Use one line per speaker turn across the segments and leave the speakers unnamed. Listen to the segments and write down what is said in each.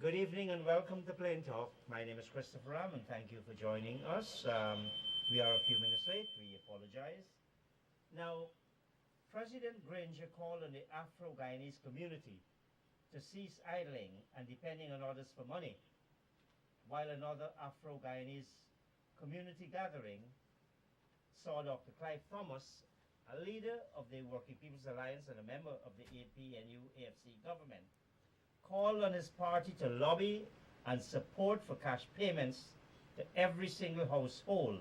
Good evening and welcome to Plain Talk. My name is Christopher Ram and thank you for joining us. We are a few minutes late. We apologize. Now, President Granger called on the Afro-Guyanese community to cease idling and depending on others for money, while another Afro-Guyanese community gathering saw Dr. Clive Thomas, a leader of the Working People's Alliance and a member of the APNU-AFC government, called on his party to lobby and support for cash payments to every single household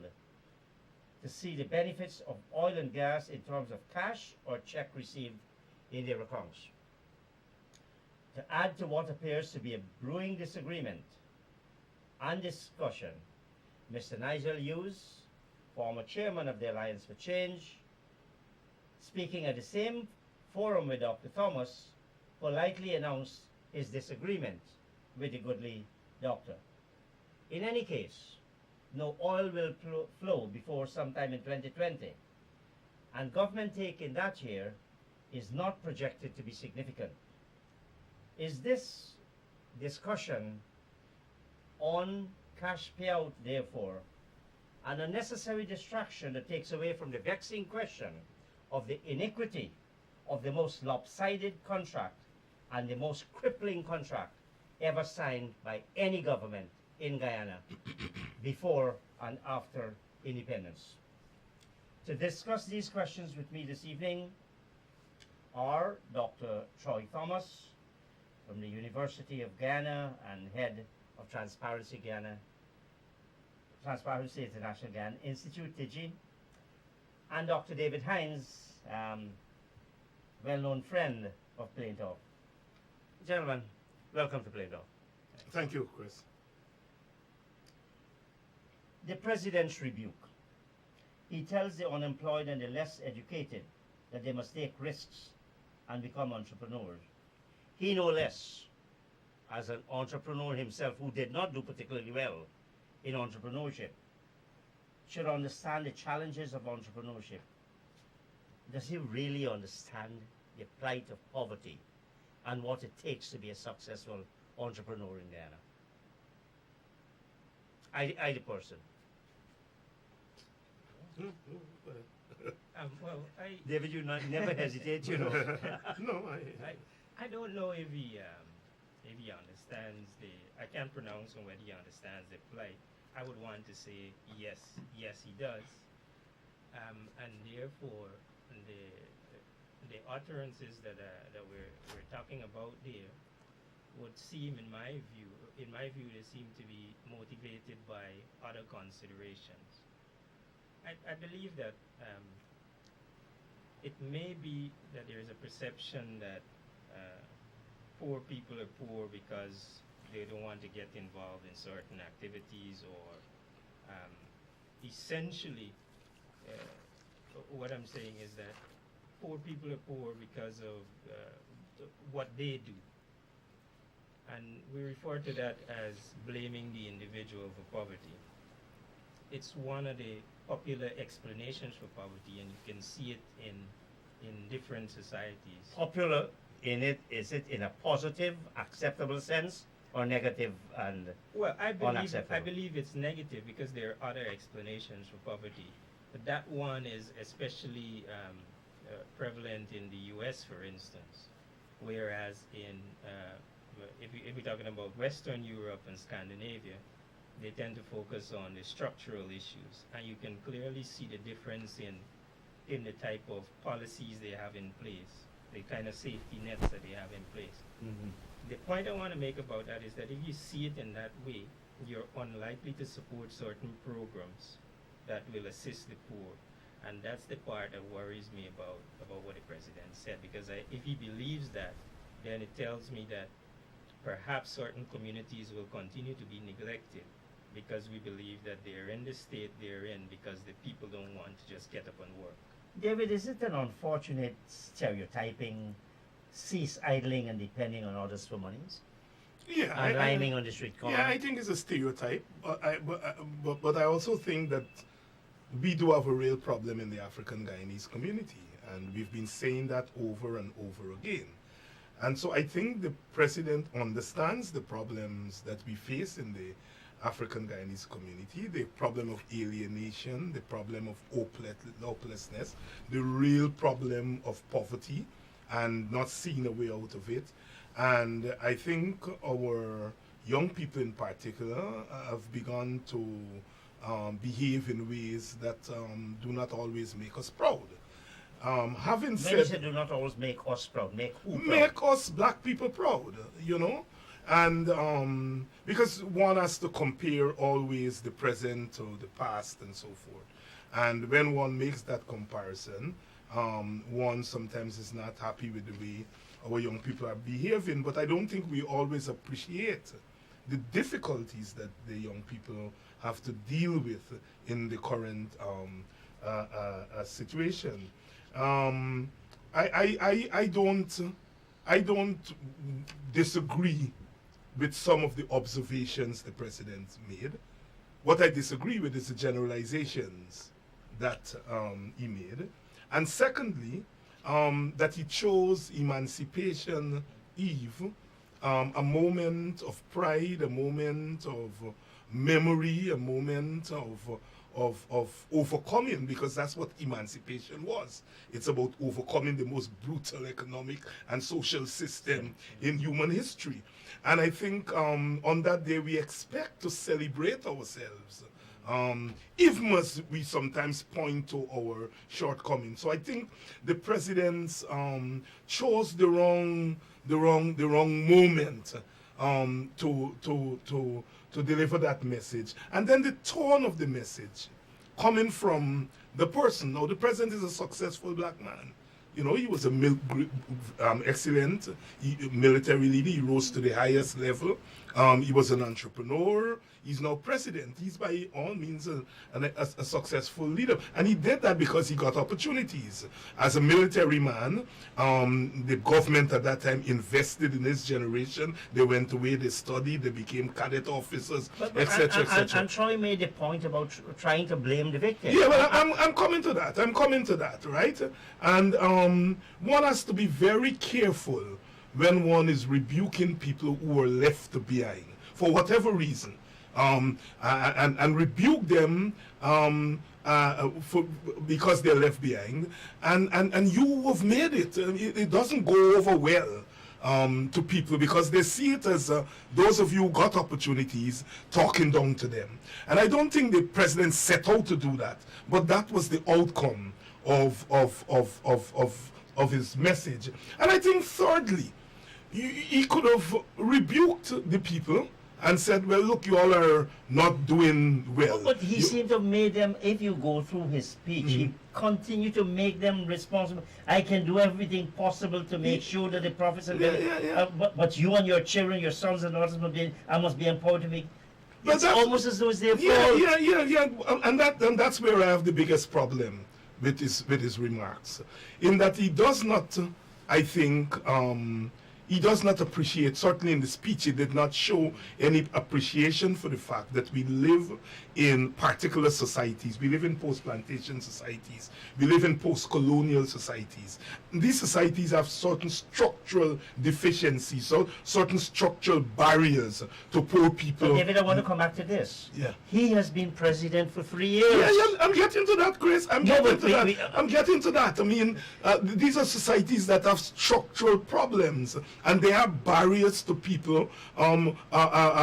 to see the benefits of oil and gas in terms of cash or check received in their accounts. To add to what appears to be a brewing disagreement and discussion, Mr. Nigel Hughes, former chairman of the Alliance for Change, speaking at the same forum with Dr. Thomas, politely announced his disagreement with the goodly doctor. In any case, no oil will flow before sometime in 2020, and government take in that year is not projected to be significant. Is this discussion on cash payout, therefore, an unnecessary distraction that takes away from the vexing question of the iniquity of the most lopsided contract and the most crippling contract ever signed by any government in Guyana before and after independence? To discuss these questions with me this evening are Dr. Troy Thomas from the University of Guyana and head of Transparency International Guyana Institute, TIGI, and Dr. David Hinds, well-known friend of Plain Talk. Gentlemen, welcome to Plain Talk.
Thank you, Chris.
The President's rebuke. He tells the unemployed and the less educated that they must take risks and become entrepreneurs. He no less, as an entrepreneur himself who did not do particularly well in entrepreneurship, should understand the challenges of entrepreneurship. Does he really understand the plight of poverty and what it takes to be a successful entrepreneur in Guyana? I the person. David, you never hesitate, you know.
No,
I don't know if he understands I can't pronounce on whether he understands the plight. I would want to say yes, he does, and therefore the utterances that we're talking about there would seem, in my view, they seem to be motivated by other considerations. I believe that it may be that there is a perception that poor people are poor because they don't want to get involved in certain activities, or essentially what I'm saying is that poor people are poor because of what they do. And we refer to that as blaming the individual for poverty. It's one of the popular explanations for poverty, and you can see it in different societies.
Popular in it, is it in a positive, acceptable sense, or negative and unacceptable?
I believe it's negative because there are other explanations for poverty. But that one is especially prevalent in the U.S., for instance, whereas if we're talking about Western Europe and Scandinavia, they tend to focus on the structural issues, and you can clearly see the difference in the type of policies they have in place, the kind of safety nets that they have in place.
Mm-hmm.
The point I want to make about that is that if you see it in that way, you're unlikely to support certain programs that will assist the poor. And that's the part that worries me about what the president said, because if he believes that, then it tells me that perhaps certain communities will continue to be neglected because we believe that they're in the state they're in because the people don't want to just get up and work.
David, is it an unfortunate stereotyping, cease idling and depending on others for monies?
Yeah,
and rhyming on the street corner?
Yeah, I think it's a stereotype, but I also think that we do have a real problem in the African Guyanese community, and we've been saying that over and over again. And so I think the president understands the problems that we face in the African Guyanese community, the problem of alienation, the problem of hopelessness, the real problem of poverty and not seeing a way out of it. And I think our young people in particular have begun to behave in ways that do not always make us proud. Having
When
said,
you say do not always make us proud, make who proud?
make us black people proud, you know, and because one has to compare always the present to the past and so forth, and when one makes that comparison, one sometimes is not happy with the way our young people are behaving. But I don't think we always appreciate the difficulties that the young people have to deal with in the current situation. I don't disagree with some of the observations the president made. What I disagree with is the generalizations that he made. And secondly, that he chose Emancipation Eve, a moment of pride, a moment of memory, a moment of overcoming, because that's what emancipation was. It's about overcoming the most brutal economic and social system in human history. And I think on that day we expect to celebrate ourselves, even as we sometimes point to our shortcomings. So I think the president chose the wrong moment to deliver that message. And then the tone of the message coming from the person. Now, the president is a successful black man. You know, he was a excellent military leader. He rose to the highest level. He was an entrepreneur. He's now president. He's by all means a successful leader. And he did that because he got opportunities. As a military man, the government at that time invested in his generation. They went away, they studied, they became cadet officers, etc., etc.
And Troy made a point about trying to blame the victim.
Yeah, well, I'm coming to that. I'm coming to that, right? And one has to be very careful when one is rebuking people who are left behind for whatever reason, and rebuke them because they're left behind, and you have made it. It doesn't go over well to people because they see it as those of you who got opportunities talking down to them. And I don't think the president set out to do that, but that was the outcome of his message. And I think thirdly, he could have rebuked the people and said, well, look, you all are not doing well.
But he seemed to have made them, if you go through his speech, he continued to make them responsible. I can do everything possible to make sure that the profits are but you and your children, your sons and daughters, I must be empowered to make. It's almost as though it's their fault.
Yeah. And that's where I have the biggest problem with his remarks, in that he does not, I think, he does not appreciate, certainly in the speech, he did not show any appreciation for the fact that we live in particular societies. We live in post-plantation societies. We live in post-colonial societies. These societies have certain structural deficiencies, so certain structural barriers to poor people.
But David, I want to come back to this.
Yeah.
He has been president for 3 years.
Yeah, I'm getting to that, Chris. I'm getting to that. I mean, these are societies that have structural problems, and they have barriers to people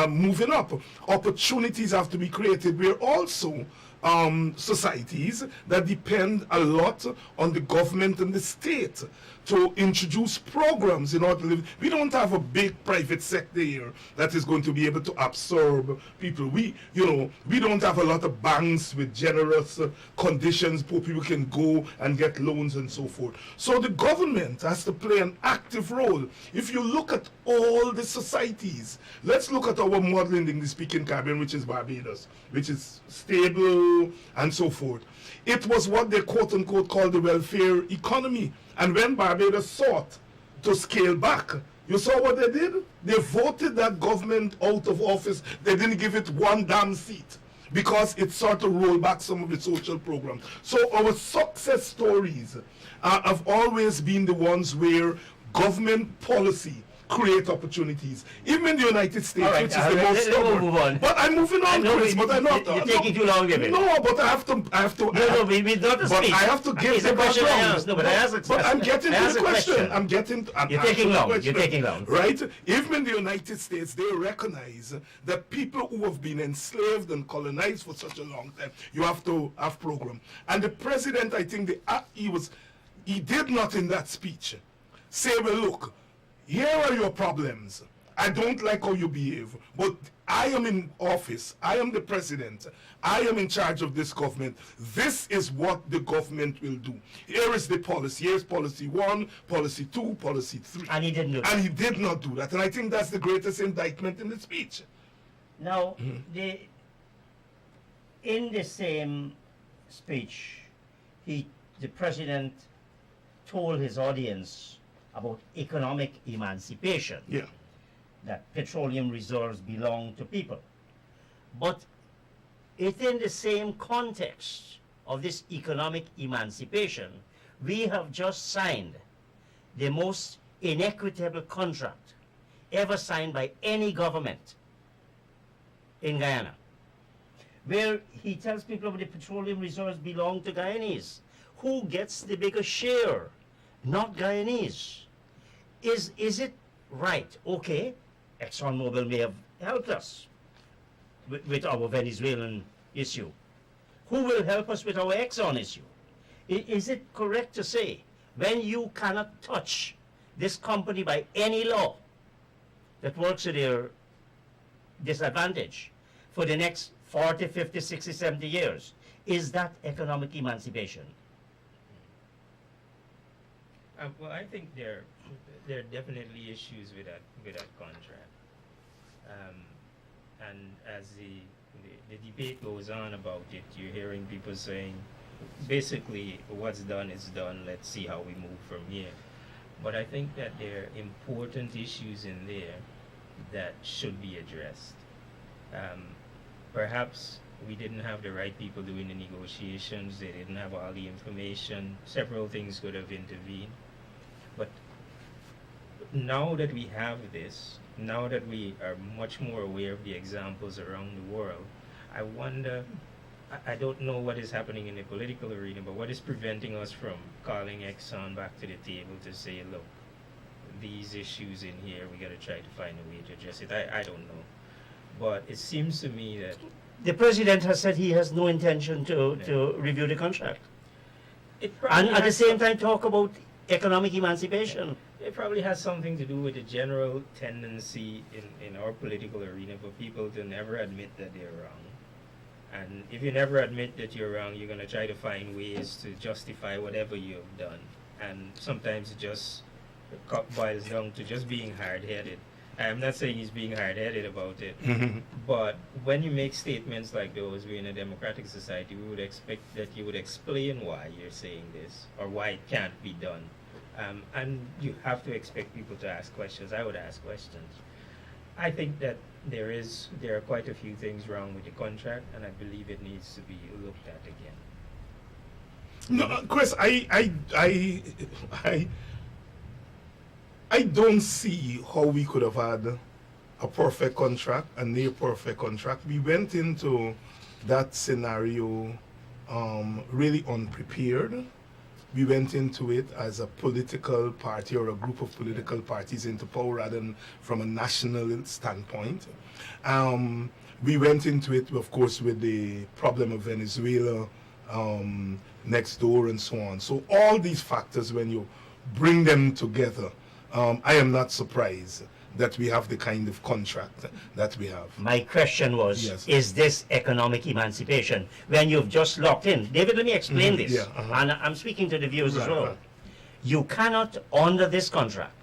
moving up. Opportunities have to be created. We're also societies that depend a lot on the government and the state to introduce programs in order to live. We don't have a big private sector here that is going to be able to absorb people. We don't have a lot of banks with generous conditions. Poor people can go and get loans and so forth. So the government has to play an active role. If you look at all the societies, let's look at our model in the English-speaking Caribbean, which is Barbados, which is stable and so forth. It was what they quote-unquote call the welfare economy. And when Barbados sought to scale back, you saw what they did? They voted that government out of office. They didn't give it one damn seat because it sought to roll back some of the social programs. So our success stories have always been the ones where government policy create opportunities. Even in the United States,
All right,
which is the most
let's
stubborn.
move on.
But I'm moving on, Chris. But I'm not.
You're taking too long, David.
No, but I have to.
No, we not to
But
speak.
I have to give
It's
the
a question I
background.
asked. No, but I asked a
But I'm getting
I
to
asked
the
a
question. I'm
You're
taking
taking
the
long.
question.
You're taking long.
Right? Even in the United States, they recognize that people who have been enslaved and colonized for such a long time, you have to have program. And the president, I think, he did not in that speech say, well, look, here are your problems. I don't like how you behave, but I am in office. I am the president. I am in charge of this government. This is what the government will do. Here is the policy. Here's policy 1, policy 2, policy 3.
And he didn't do that.
And he did not do that. And I think that's the greatest indictment in the speech.
Now, in the same speech, the president told his audience about economic emancipation,
Yeah.
that petroleum reserves belong to people. But within the same context of this economic emancipation, we have just signed the most inequitable contract ever signed by any government in Guyana, where he tells people the petroleum reserves belong to Guyanese. Who gets the bigger share? Not Guyanese. Is it right? Okay, ExxonMobil may have helped us with our Venezuelan issue. Who will help us with our Exxon issue? Is it correct to say, when you cannot touch this company by any law that works to their disadvantage for the next 40, 50, 60, 70 years, is that economic emancipation?
Well, I think there are definitely issues with that contract, and as the debate goes on about it, you're hearing people saying, basically, what's done is done. Let's see how we move from here. But I think that there are important issues in there that should be addressed. Perhaps we didn't have the right people doing the negotiations. They didn't have all the information. Several things could have intervened. But now that we have this, now that we are much more aware of the examples around the world, I wonder, I don't know what is happening in the political arena, but what is preventing us from calling Exxon back to the table to say, look, these issues in here, we got to try to find a way to address it. I don't know. But it seems to me that
The president has said he has no intention to review the contract. And at the same time talk about economic emancipation.
It probably has something to do with the general tendency in our political arena for people to never admit that they're wrong. And if you never admit that you're wrong, you're going to try to find ways to justify whatever you've done. And sometimes it just boils down to just being hard-headed. I'm not saying he's being hard-headed about it, but when you make statements like those, we're in a democratic society, we would expect that you would explain why you're saying this or why it can't be done. And you have to expect people to ask questions. I would ask questions. I think that there are quite a few things wrong with the contract, and I believe it needs to be looked at again.
No, Chris, I don't see how we could have had a perfect contract, a near perfect contract. We went into that scenario really unprepared. We went into it as a political party or a group of political parties into power rather than from a national standpoint. We went into it, of course, with the problem of Venezuela next door and so on. So all these factors, when you bring them together, I am not surprised that we have the kind of contract that we have.
My question was,
Yes.
is this economic emancipation when you've just locked in? David, let me explain this.
Yeah,
And I'm speaking to the viewers as
Right,
well.
right.
You cannot, under this contract,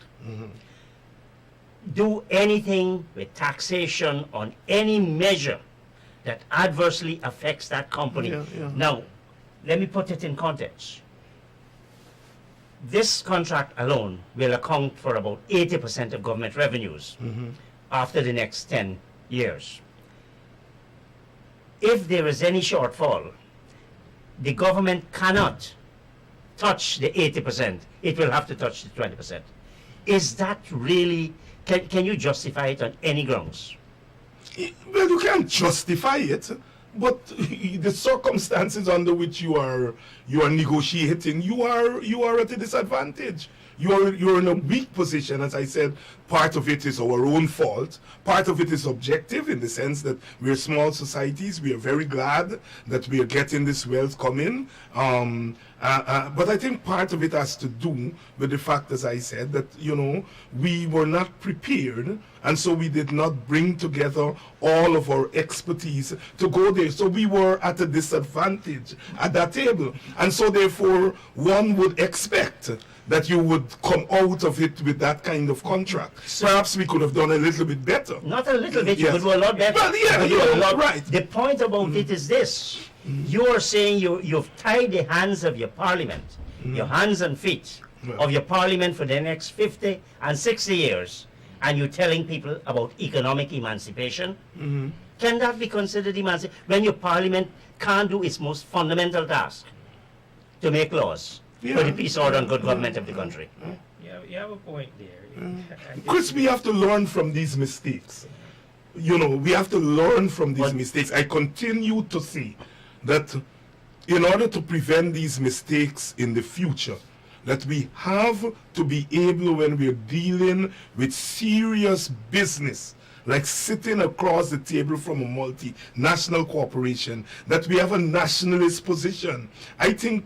do anything with taxation on any measure that adversely affects that company.
Yeah, yeah.
Now, let me put it in context. This contract alone will account for about 80% of government revenues after the next 10 years. If there is any shortfall, the government cannot touch the 80%. It will have to touch the 20%. Is that really, can you justify it on any grounds?
Well, you can't justify it, but the circumstances under which you are negotiating, you are at a disadvantage. You're in a weak position. As I said, part of it is our own fault. Part of it is objective in the sense that we're small societies. We are very glad that we are getting this wealth coming. But I think part of it has to do with the fact, as I said, that, we were not prepared, and so we did not bring together all of our expertise to go there. So we were at a disadvantage at that table. And so therefore, one would expect that you would come out of it with that kind of contract. Perhaps we could have done a little bit better.
Not a little bit,
Yes.
you could do a lot better.
Well, yeah,
You could do a lot.
right.
The point about it is this. You're saying you've tied the hands of your parliament, your hands and feet
Well.
of your parliament for the next 50 and 60 years, and you're telling people about economic emancipation. Can that be considered emancipation when your parliament can't do its most fundamental task, to make laws for the peace, order, and good government of the country?
Yeah, you have a point there. I guess
Chris, we have to learn from these mistakes. We have to learn from these
But-
mistakes. I continue to see that in order to prevent these mistakes in the future, that we have to be able, when we're dealing with serious business, like sitting across the table from a multinational corporation, that we have a nationalist position. I think,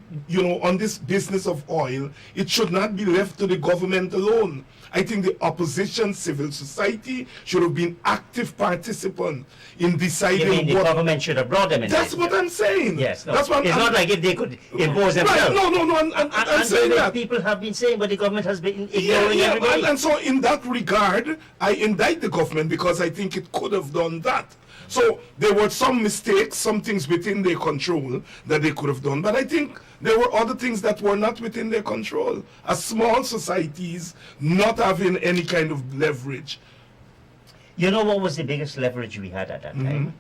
on this business of oil, it should not be left to the government alone. I think the opposition, civil society, should have been active participants in deciding
You mean the
what...
government should have brought them in?
That's what I'm saying.
Yes, no.
That's what
It's
I'm,
not like if they could impose themselves.
Right, no, I'm
And
saying
the
that.
people have been saying, but the government has been ignoring everybody.
And so in that regard, I indict the government because I think it could have done that. So there were some mistakes, some things within their control that they could have done, but I think there were other things that were not within their control. As small societies, not having any kind of leverage.
You know what was the biggest leverage we had at that time?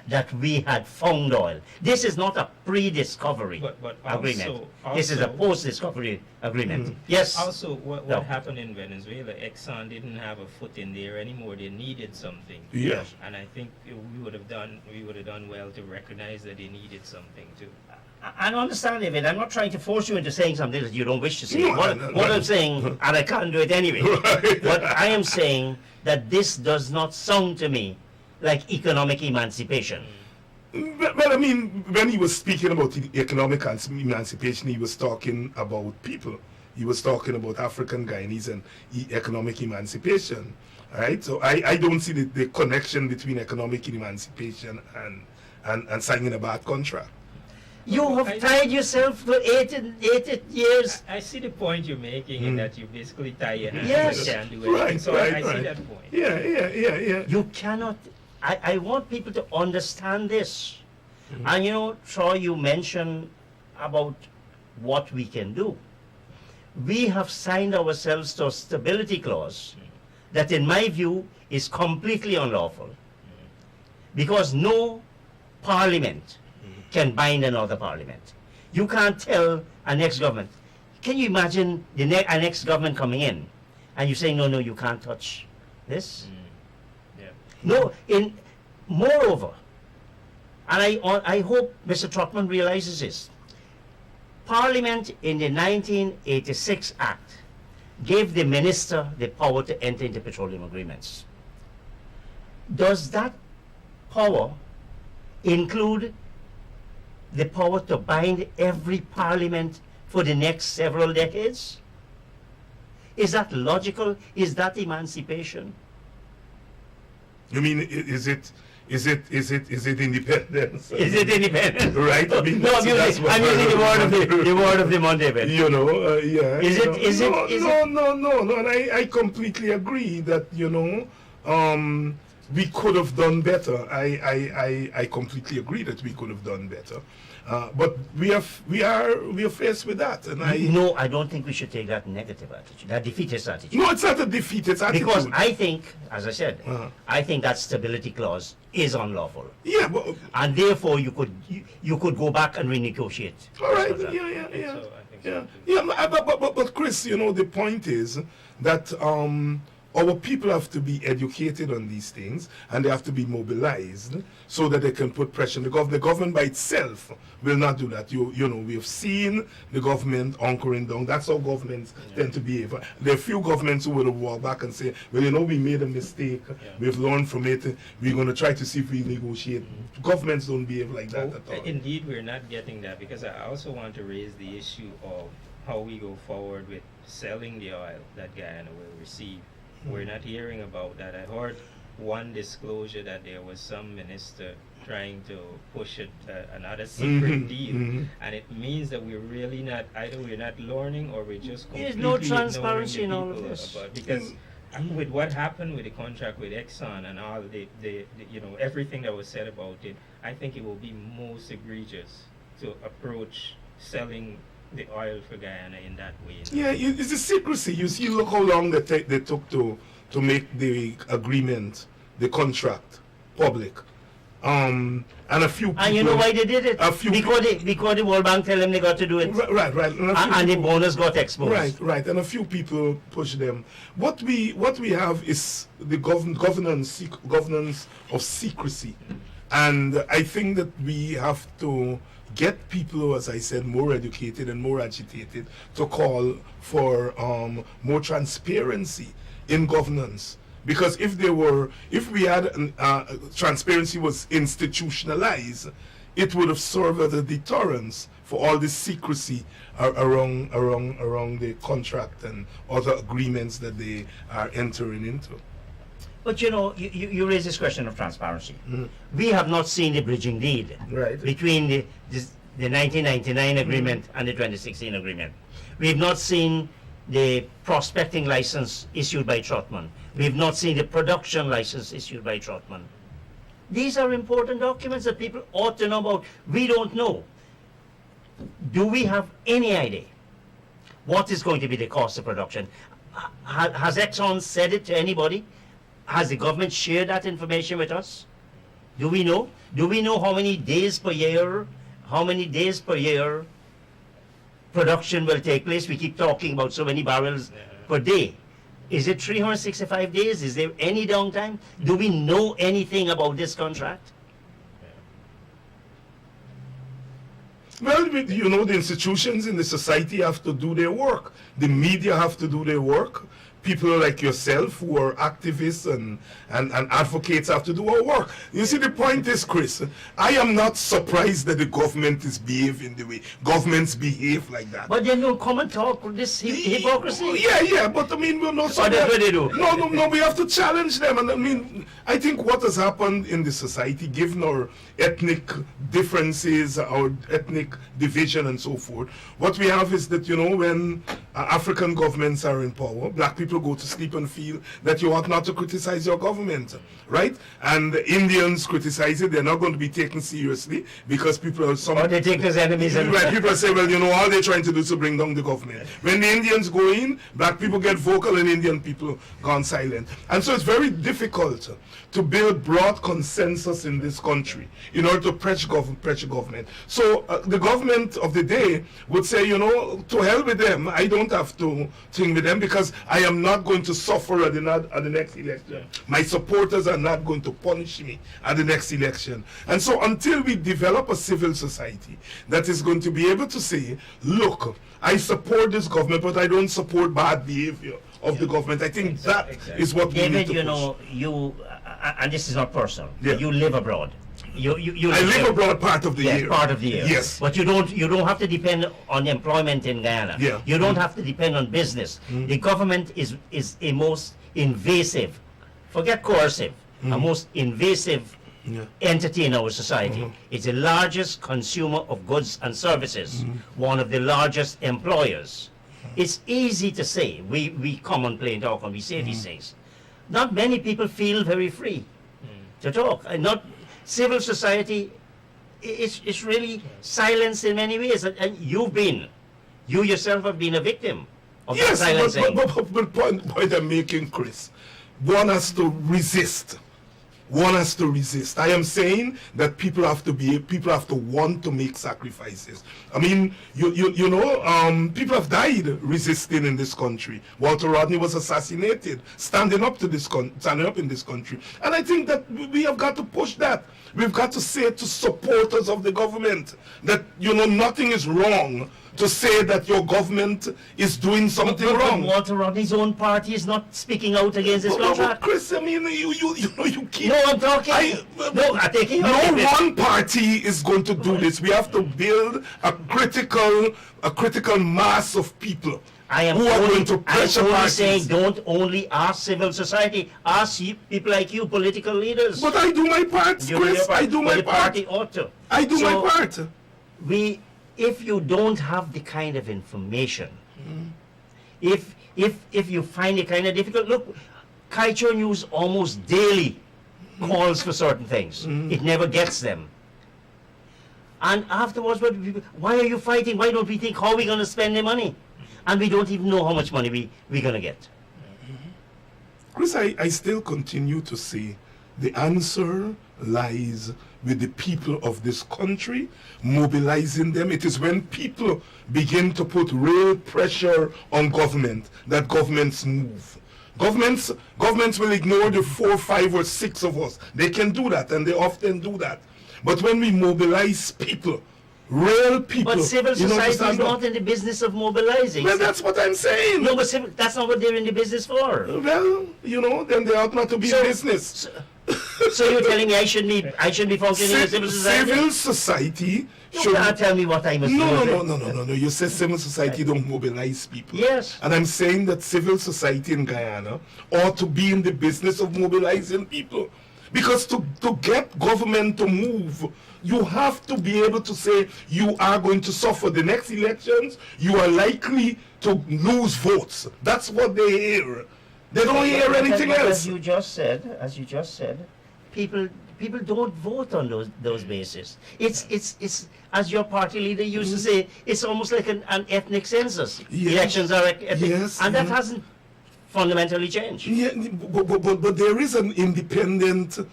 That we had found oil. This is not a pre-discovery
But
agreement.
also-
This is a
also-
post-discovery agreement. Yes.
Also, what
No.
happened in Venezuela, Exxon didn't have a foot in there anymore. They needed something.
Yes.
And I think we would have done well to recognize that they needed something too.
I understand, David. I'm not trying to force you into saying something that you don't wish to say.
No,
What I'm saying, and I can't do it anyway.
Right.
What I am saying, that this does not sound to me like economic emancipation.
Well, I mean, when he was speaking about economic emancipation, he was talking about people. He was talking about African Guyanese and economic emancipation, right? So I don't see the connection between economic emancipation and signing a bad contract.
You have tied yourself for 80 years.
I see the point you're making in that you basically tie your hands
Yes.
and can't do anything.
Right,
So
right,
I see
right.
that point.
Yeah.
You cannot. I want people to understand this. And Troy, you mentioned about what we can do. We have signed ourselves to a stability clause that, in my view, is completely unlawful. Because no parliament can bind another parliament. You can't tell a next government. Can you imagine a next government coming in and you saying, no, you can't touch this?
Yeah.
No, moreover, and I hope Mr. Trotman realizes this, Parliament in the 1986 Act gave the minister the power to enter into petroleum agreements. Does that power include the power to bind every parliament for the next several decades? Is that logical? Is that emancipation?
You mean, is it independence?
Is it independent?
Right? I mean,
No, I'm using the word of the Monday, Ben.
Yeah.
Is it?
No, and I completely agree that, we could have done better. I completely agree that we could have done better. But we are faced with that, and
No, I don't think we should take that negative attitude, that defeatist attitude.
No, it's not a defeatist attitude.
Because I think, as I said,
Uh-huh.
I think that stability clause is unlawful,
Yeah, but
and therefore you could go back and renegotiate.
all right.
That's what
Yeah.
So I think
Yeah,
something.
yeah, but Chris, the point is that our people have to be educated on these things, and they have to be mobilized so that they can put pressure on the government. The government by itself will not do that. We have seen the government hunkering down. That's how governments tend to behave. There are few governments who will walk back and say, well, we made a mistake. We've learned from it. We're going to try to see if we negotiate. Governments don't behave like that at all.
Indeed, we're not getting that, because I also want to raise the issue of how we go forward with selling the oil that Guyana will receive. We're not hearing about that. I heard one disclosure that there was some minister trying to push it, another secret deal, and it means that we're really not, either we're not learning or we're just
There's
completely
no
ignoring
transparency
the
in all of
people
this.
because with what happened with the contract with Exxon and all the everything that was said about it, I think it will be most egregious to approach selling the oil for Guyana in that way.
Yeah, it's a secrecy. You see, look how long they took to make the agreement, the contract, public. And a few people...
And you know why they did it? Because the World Bank tell them they got to do it.
Right.
And the bonus got exposed.
Right. And a few people push them. What we have is the governance of secrecy. And I think that we have to get people, as I said, more educated and more agitated to call for more transparency in governance. Because if we had transparency was institutionalized, it would have served as a deterrence for all this secrecy around the contract and other agreements that they are entering into.
But you raise this question of transparency. We have not seen the bridging deed between the 1999 agreement and the 2016 agreement. We have not seen the prospecting license issued by Trotman. We have not seen the production license issued by Trotman. These are important documents that people ought to know about. We don't know. Do we have any idea what is going to be the cost of production? Has Exxon said it to anybody? Has the government shared that information with us? Do we know? Do we know how many days per year production will take place? We keep talking about so many barrels per day. Is it 365 days? Is there any downtime? Do we know anything about this contract?
Well, the institutions in the society have to do their work. The media have to do their work. People like yourself who are activists and advocates have to do our work. You see, the point is, Chris, I am not surprised that the government is behaving the way governments behave like that.
But then you come and talk with this hypocrisy.
Yeah, but I mean, we're not...
What do they do?
No, we have to challenge them. And I mean, I think what has happened in the society, given our ethnic differences, our ethnic division and so forth, what we have is that, when African governments are in power, black people go to sleep and feel that you ought not to criticize your government, right? And the Indians criticize it, they're not going to be taken seriously because people are
Or they take as enemies.
Right, people say, well, all they're trying to do is to bring down the government. When the Indians go in, black people get vocal and Indian people gone silent. And so it's very difficult to build broad consensus in this country in order to pressure government. So the government of the day would say, to hell with them. I don't have to think with them because I am not going to suffer at the next election. My supporters are not going to punish me at the next election. And so until we develop a civil society that is going to be able to say, look, I support this government, but I don't support bad behavior of the government. I think that is what we need to
David, and this is not personal.
Yeah.
You live abroad. I
live abroad part of the year.
Part of the year.
Yes.
But you don't have to depend on employment in Guyana.
Yeah.
You don't have to depend on business. The government is a most invasive, forget coercive, a most invasive entity in our society. It's the largest consumer of goods and services, one of the largest employers. It's easy to say, we come on Plain Talk and we say these things. Not many people feel very free to talk. And not civil society is really silenced in many ways. And you yourself have been a victim of that silencing.
But point I'm making, Chris, one has to resist one has to resist. I am saying that people have to want to make sacrifices. I mean, people have died resisting in this country. Walter Rodney was assassinated, standing up in this country. And I think that we have got to push that. We've got to say to supporters of the government that, nothing is wrong to say that your government is doing something wrong.
Walter Rodney's own party is not speaking out against this contract.
Chris, I mean, you keep...
No, I'm talking... I'm taking...
No one party is going to do this. We have to build a critical mass of people who are going to pressure parties.
Saying don't only ask civil society, ask people like you, political leaders.
But I do my part, Chris. I do my part.
The party ought to.
I do my part.
If you don't have the kind of information, if you find it kind of difficult, look, Kaicho News almost daily calls for certain things. It never gets them. And afterwards, why are you fighting? Why don't we think how are we going to spend the money? And we don't even know how much money we're going to get.
Chris, I still continue to say the answer lies with the people of this country, mobilizing them. It is when people begin to put real pressure on government that governments move. Governments will ignore the 4, 5, or 6 of us. They can do that, and they often do that. But when we mobilize people, real people...
But civil society is not in the business of mobilizing.
Well, that's what I'm saying.
No, but that's not what they're in the business for.
Well, then they ought not to be in business.
So you're telling me I shouldn't be functioning in civil society?
Civil society
You can't tell me what I must do.
No. You say civil society don't mobilize people.
Yes.
And I'm saying that civil society in Guyana ought to be in the business of mobilizing people. Because to get government to move, you have to be able to say you are going to suffer. The next elections, you are likely to lose votes. That's what they hear. They don't hear anything else.
As you just said, people don't vote on those bases. It's as your party leader used to say, it's almost like an ethnic census.
Yes.
Elections are ethnic,
yes,
and that hasn't fundamentally changed.
Yeah, but there is an independent. And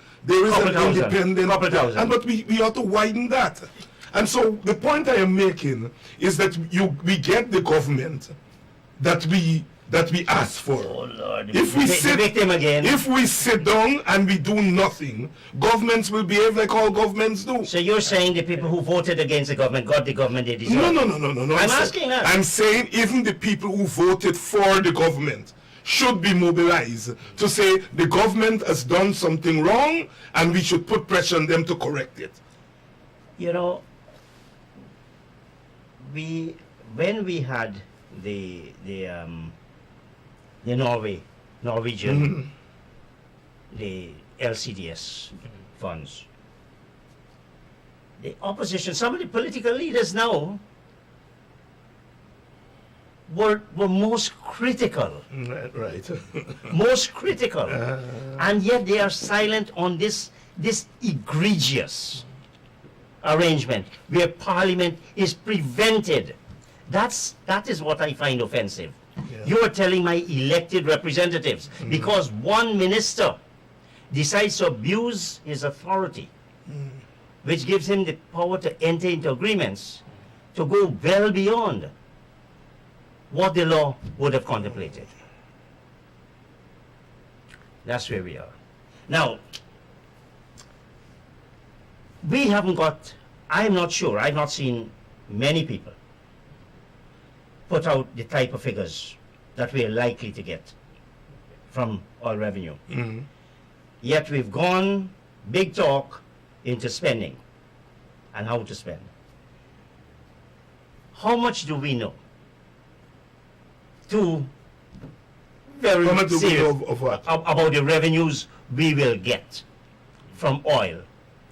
but we ought to widen that. And so the point I am making is that we get the government that we ask for.
Oh Lord!
If we sit down and we do nothing, governments will behave like all governments do.
So you're saying the people who voted against the government got the government they deserve?
No.
I'm asking that.
I'm saying even the people who voted for the government should be mobilized to say the government has done something wrong and we should put pressure on them to correct it.
When we had the Norwegian, the LCDS funds, the opposition, some of the political leaders now were most critical.
Right.
Most critical. And yet they are silent on this egregious arrangement where Parliament is prevented. That is what I find offensive. Yeah. You are telling my elected representatives because one minister decides to abuse his authority, which gives him the power to enter into agreements to go well beyond what the law would have contemplated. That's where we are. Now, we haven't got, I'm not sure, I've not seen many people put out the type of figures that we're likely to get from oil revenue. Yet we've gone big talk into spending and how to spend. How much do we know? Two very serious
of what?
About the revenues we will get from oil.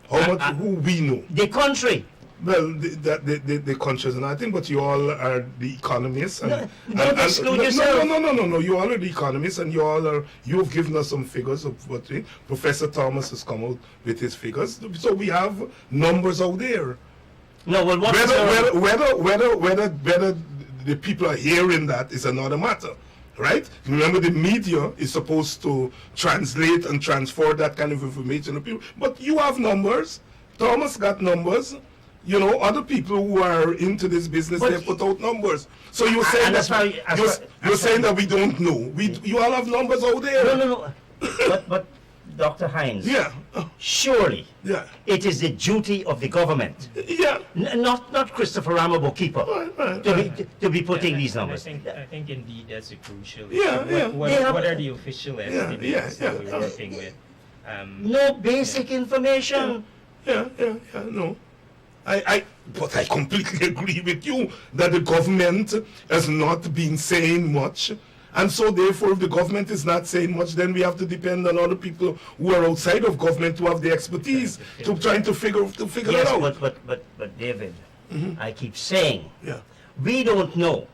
How much? Who we know?
The country.
Well, the countries, and I think, but you all are the economists. And,
don't exclude yourself.
No. You all are the economists, and you've given us some figures of what Professor Thomas has come out with his figures. So we have numbers out there.
No, well,
whether the people are hearing that is another matter. right? Remember, the media is supposed to translate and transfer that kind of information to people. But you have numbers. Thomas got numbers. You know, other people who are into this business,
But
they put out numbers. So you're saying
and
that you're saying that we don't know. You all have numbers out there.
No. But Dr. Hinds,
Yeah.
surely
Yeah.
it is the duty of the government,
Yeah.
not Christopher Rama bookkeeper, to be putting these numbers.
I think indeed that's a crucial
Yeah,
issue.
yeah.
What are the official estimates that we're working with?
No basic information.
Yeah. No. But I completely agree with you that the government has not been saying much. And so therefore, if the government is not saying much, then we have to depend on other people who are outside of government who have the expertise to trying to figure it
Yes,
out.
but David, I keep saying,
Yeah.
we don't know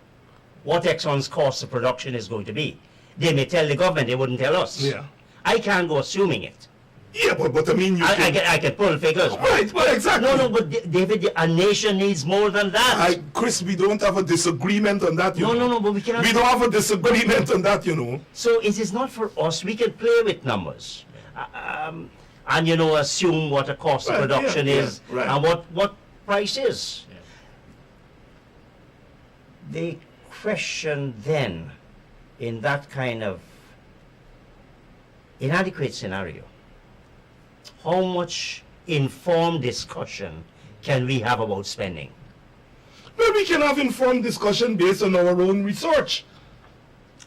what Exxon's cost of production is going to be. They may tell the government, they wouldn't tell us.
Yeah.
I can't go assuming it.
Yeah, but I mean,
I can pull figures.
Right, well, exactly.
No, but David, a nation needs more than that.
Chris, we don't have a disagreement on that, you know.
No, but we cannot.
We don't have a disagreement on that, you know.
So it is not for us. We can play with numbers, and assume what a cost of
Right,
production
yeah,
is
right.
and what price is. The question then, in that kind of inadequate scenario, how much informed discussion can we have about spending?
Well, we can have informed discussion based on our own research.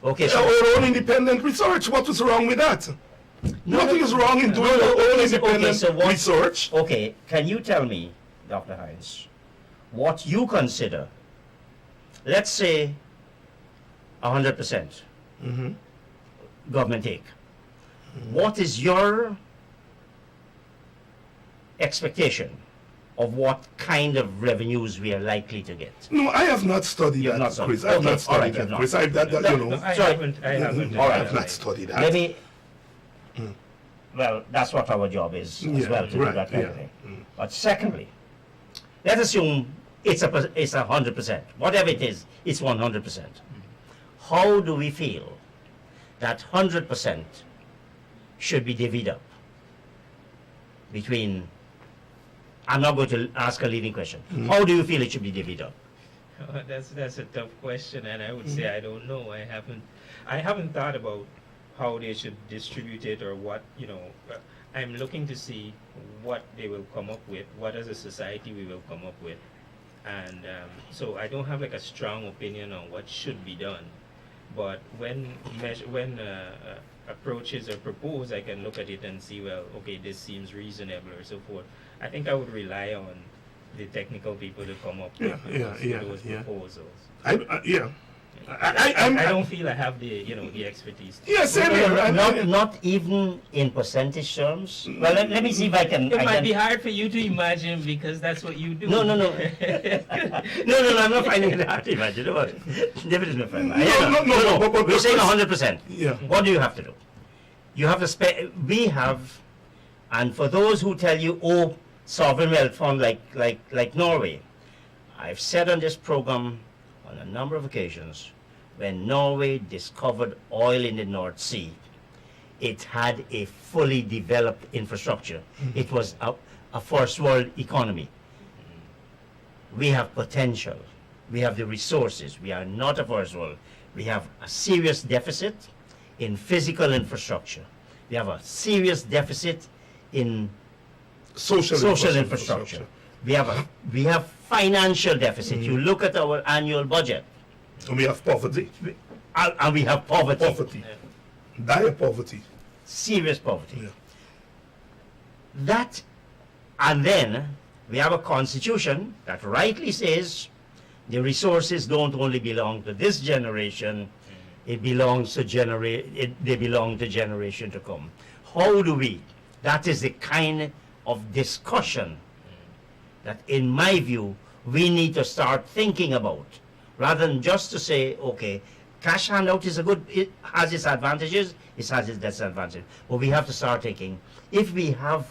Okay, so
Our own independent research. What is wrong with that? Nothing is wrong in doing our own independent research.
Okay, can you tell me, Dr. Hinds, what you consider, let's say 100% government take. What is your expectation of what kind of revenues we are likely to get?
No, I have not studied
You have
that,
not studied.
Chris. I have
Okay,
not studied
all right,
that,
you have
Chris.
not.
I
Sorry.
haven't.
I have not studied that.
Let me. Well, that's what our job is as
Yeah,
well, to do
right,
that kind of
yeah.
thing. But secondly, let's assume it's 100%. Whatever it is, it's 100%. How do we feel that 100% should be divvied up between? I'm not going to ask a leading question. How do you feel it should be divvied up?
That's a tough question, and I would say I don't know. I haven't thought about how they should distribute it or what I'm looking to see what they will come up with, what as a society we will come up with, and so I don't have like a strong opinion on what should be done. But when approaches are proposed, I can look at it and see, well, okay, this seems reasonable or so forth. I think I would rely on the technical people to come up with those proposals. I don't feel I have the expertise.
Yeah, same here.
Not even in percentage terms. Well, let me see if I can.
It might be hard for you to imagine because that's what you do.
No. no, I'm not finding it hard to imagine. Don't worry. David is not finding it.
No, but
We're saying 100%.
Yeah.
What do you have to do? You have to we have, and for those who tell you, oh, sovereign wealth fund like Norway, I've said on this program on a number of occasions, when Norway discovered oil in the North Sea, it had a fully developed infrastructure. It was a first world economy. We have potential. We have the resources. We are not a first world. We have a serious deficit in physical infrastructure. We have a serious deficit in social infrastructure. We have financial deficit. You look at our annual budget.
And we have poverty.
And we have poverty.
Dire poverty.
Serious poverty.
Yeah.
That, and then we have a constitution that rightly says the resources don't only belong to this generation, they belong to generation to come. How do we? That is the kind of discussion that, in my view, we need to start thinking about, rather than just to say, okay, cash handout is it has its advantages, it has its disadvantages. But we have to start thinking, if we have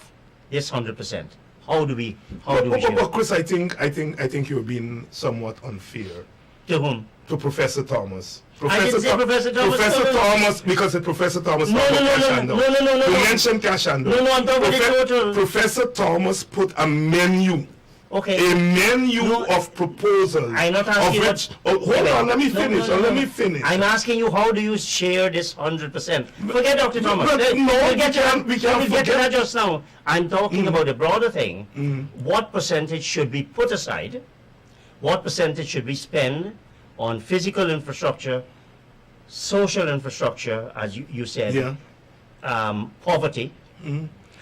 this 100%, how do we share?
Chris, I think you're being somewhat unfair
To whom?
To Professor Thomas.
I didn't say Professor Thomas.
Professor
No.
Thomas, because Professor Thomas
No,
talked
no,
about
no,
cash
no,
handout.
no, no, no, no,
You
no.
mentioned cash handout.
No, I'm talking about the total.
Professor Thomas put a menu.
Okay.
A menu
No,
of proposals.
I'm not asking
of
you
which, hold on, let me finish. Let me finish.
I'm asking you, how do you share this 100%? Forget Dr. Thomas.
but no,
We'll get to that-
we can't
we'll get to
forget-
that just now. I'm talking about a broader thing. What percentage should be put aside? What percentage should we spend on physical infrastructure, social infrastructure, as you said,
Yeah.
poverty?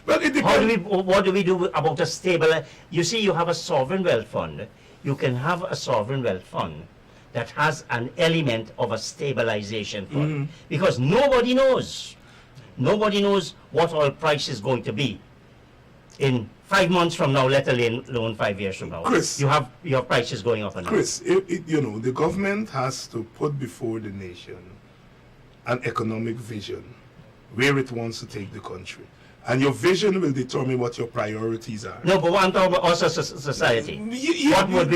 But it
How do
depends.
what do we do about a stable? You see, you have a sovereign wealth fund. You can have a sovereign wealth fund that has an element of a stabilization fund, because nobody knows what oil price is going to be in 5 months from now, let alone 5 years from now.
Chris.
You have your prices going up and down.
Chris, the government has to put before the nation an economic vision where it wants to take the country. And your vision will determine what your priorities are.
No, but I'm talking about us as a society. What would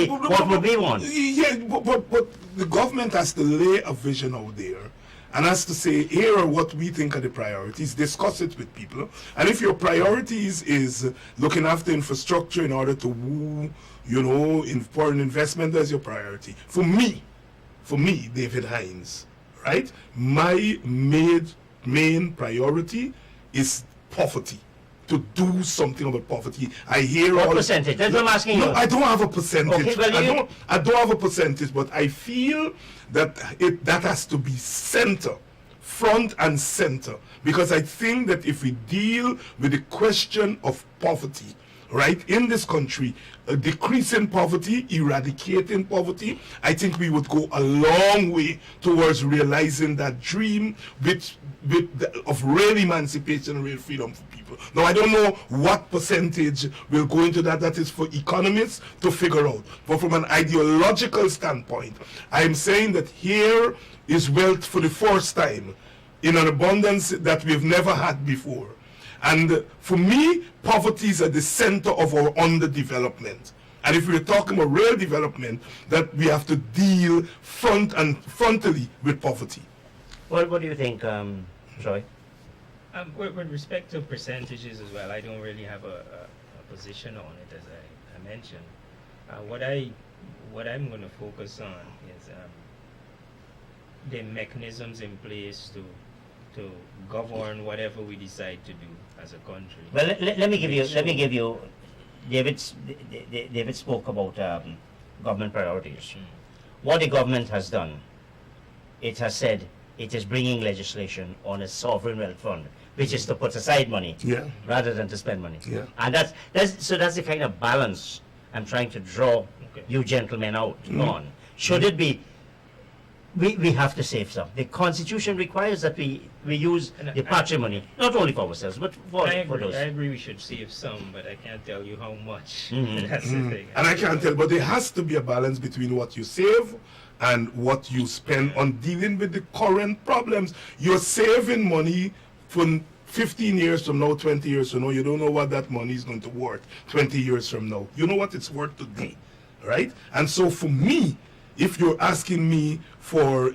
we want?
Yeah, but the government has to lay a vision out there and has to say, here are what we think are the priorities, discuss it with people. And if your priorities is looking after infrastructure in order to woo, in foreign investment, that's your priority. For me, David Hinds, right? My main priority is poverty. To do something about poverty. I hear
What
all
percentage? That's what I'm asking you.
No, I don't have a percentage.
Okay, well,
I don't have a percentage, but I feel that that has to be front and center, because I think that if we deal with the question of poverty, right, in this country, decreasing poverty, eradicating poverty, I think we would go a long way towards realizing that dream of real emancipation and real freedom for people. Now, I don't know what percentage will go into that. That is for economists to figure out. But from an ideological standpoint, I am saying that here is wealth for the first time in an abundance that we've never had before. And for me, poverty is at the center of our underdevelopment. And if we're talking about real development, that we have to deal frontally with poverty.
What do you think, Troy?
With respect to percentages as well, I don't really have a position on it, as I mentioned. What I'm going to focus on is the mechanisms in place to govern whatever we decide to do as a country.
Well, let me give you. David spoke about government priorities. What the government has done, it has said it is bringing legislation on a sovereign wealth fund, which is to put aside money rather than to spend money.
Yeah.
And that's the kind of balance I'm trying to draw you gentlemen out on. Should it be? We have to save some. The Constitution requires that we use the patrimony, not only for ourselves, but for those.
I agree we should save some, but I can't tell you how much. That's the thing.
And I can't tell, but there has to be a balance between what you save and what you spend on dealing with the current problems. You're saving money for 15 years from now, 20 years from now. You don't know what that money is going to worth 20 years from now. You know what it's worth today, right? And so for me, if you're asking me for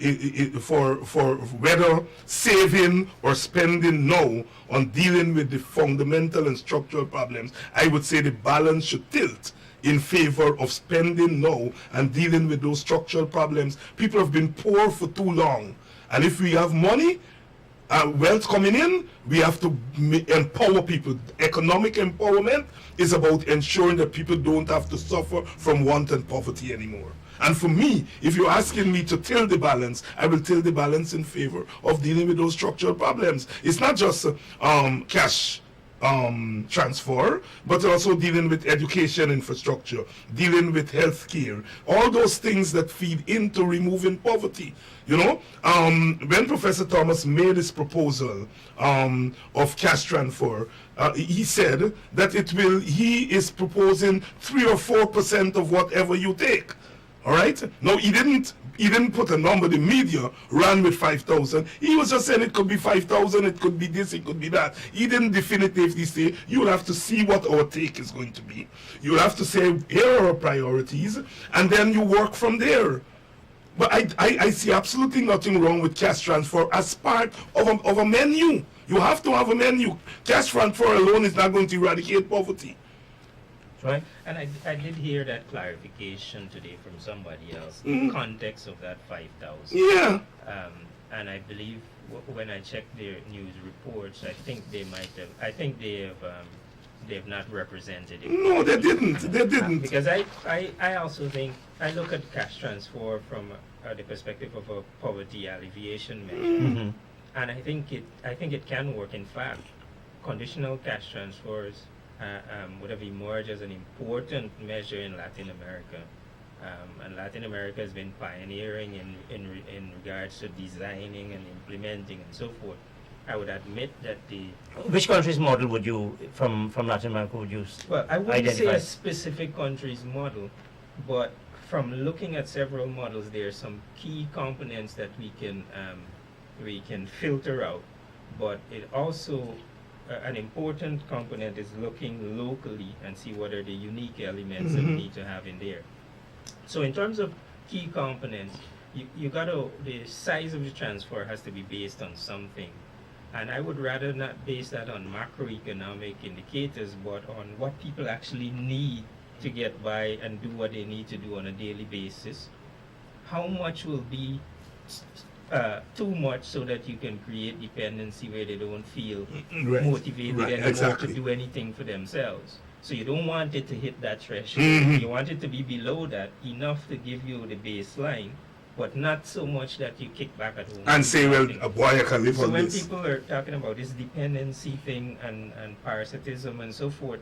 whether saving or spending now on dealing with the fundamental and structural problems, I would say the balance should tilt in favor of spending now and dealing with those structural problems. People have been poor for too long. And if we have money, wealth coming in, we have to empower people. Economic empowerment is about ensuring that people don't have to suffer from want and poverty anymore. And for me, if you're asking me to tilt the balance, I will tilt the balance in favor of dealing with those structural problems. It's not just cash transfer, but also dealing with education infrastructure, dealing with health care, all those things that feed into removing poverty. When Professor Thomas made his proposal of cash transfer, he said that he is proposing 3 or 4% of whatever you take. All right? No, he didn't put a number. The media ran with 5,000. He was just saying it could be 5,000, it could be this, it could be that. He didn't definitively say, you'll have to see what our take is going to be. You'll have to say, here are our priorities, and then you work from there. But I see absolutely nothing wrong with cash transfer as part of a menu. You have to have a menu. Cash transfer alone is not going to eradicate poverty.
Right. And I did hear that clarification today from somebody else.
Mm.
Context of that 5,000.
Yeah.
And I believe when I checked their news reports, I think they might have. I think they have not represented it.
No, they didn't. They didn't.
Because I also think I look at cash transfer from the perspective of a poverty alleviation measure,
Mm-hmm.
and I think it can work. In fact, conditional cash transfers would have emerged as an important measure in Latin America. And Latin America has been pioneering in regards to designing and implementing and so forth. I would admit that
Which country's model would you, from Latin America, would you
well, I wouldn't say
identify?
a specific country's model, but from looking at several models, there are some key components that we can filter out. But it also an important component is looking locally and see what are the unique elements that we need to have in there. So in terms of key components, the size of the transfer has to be based on something. And I would rather not base that on macroeconomic indicators, but on what people actually need to get by and do what they need to do on a daily basis. How much will be too much so that you can create dependency where they don't feel motivated anymore to do anything for themselves. So you don't want it to hit that threshold. You want it to be below that, enough to give you the baseline, but not so much that you kick back at home.
And say, well, a boy, I can live
so
on
when
this.
people are talking about this dependency thing and parasitism and so forth,